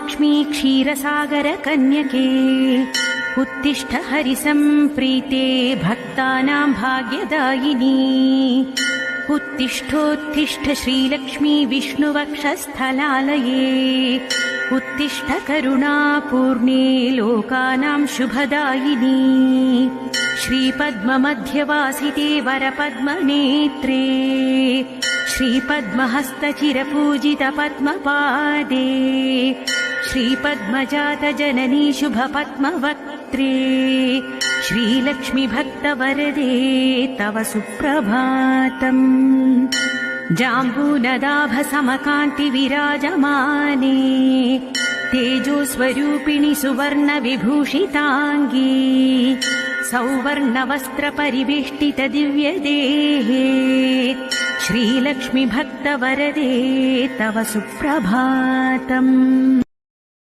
महालक्ष्मी क्षीरसागरकन्यके उत्तिष्ठ हरिसम्प्रीते भक्तानां भाग्यदायिनी उत्तिष्ठोत्तिष्ठ श्रीलक्ष्मी विष्णुवक्षस्थलालये उत्तिष्ठ करुणापूर्णे लोकानां शुभदायिनी श्रीपद्ममध्यवासिते वरपद्मनेत्रे श्रीपद्महस्तचिरपूजितपद्मपादे श्रीपद्मजातजननी शुभपद्मवक्त्रे श्रीलक्ष्मी भक्तवरदे तव सुप्रभातम्। जाम्बूनदाभसमकान्तिविराजमाने तेजोस्वरूपिणि सुवर्णविभूषिताङ्गी सौवर्णवस्त्रपरिवेष्टितदिव्यदेहे श्रीलक्ष्मी भक्तवरदे तव सुप्रभातम्।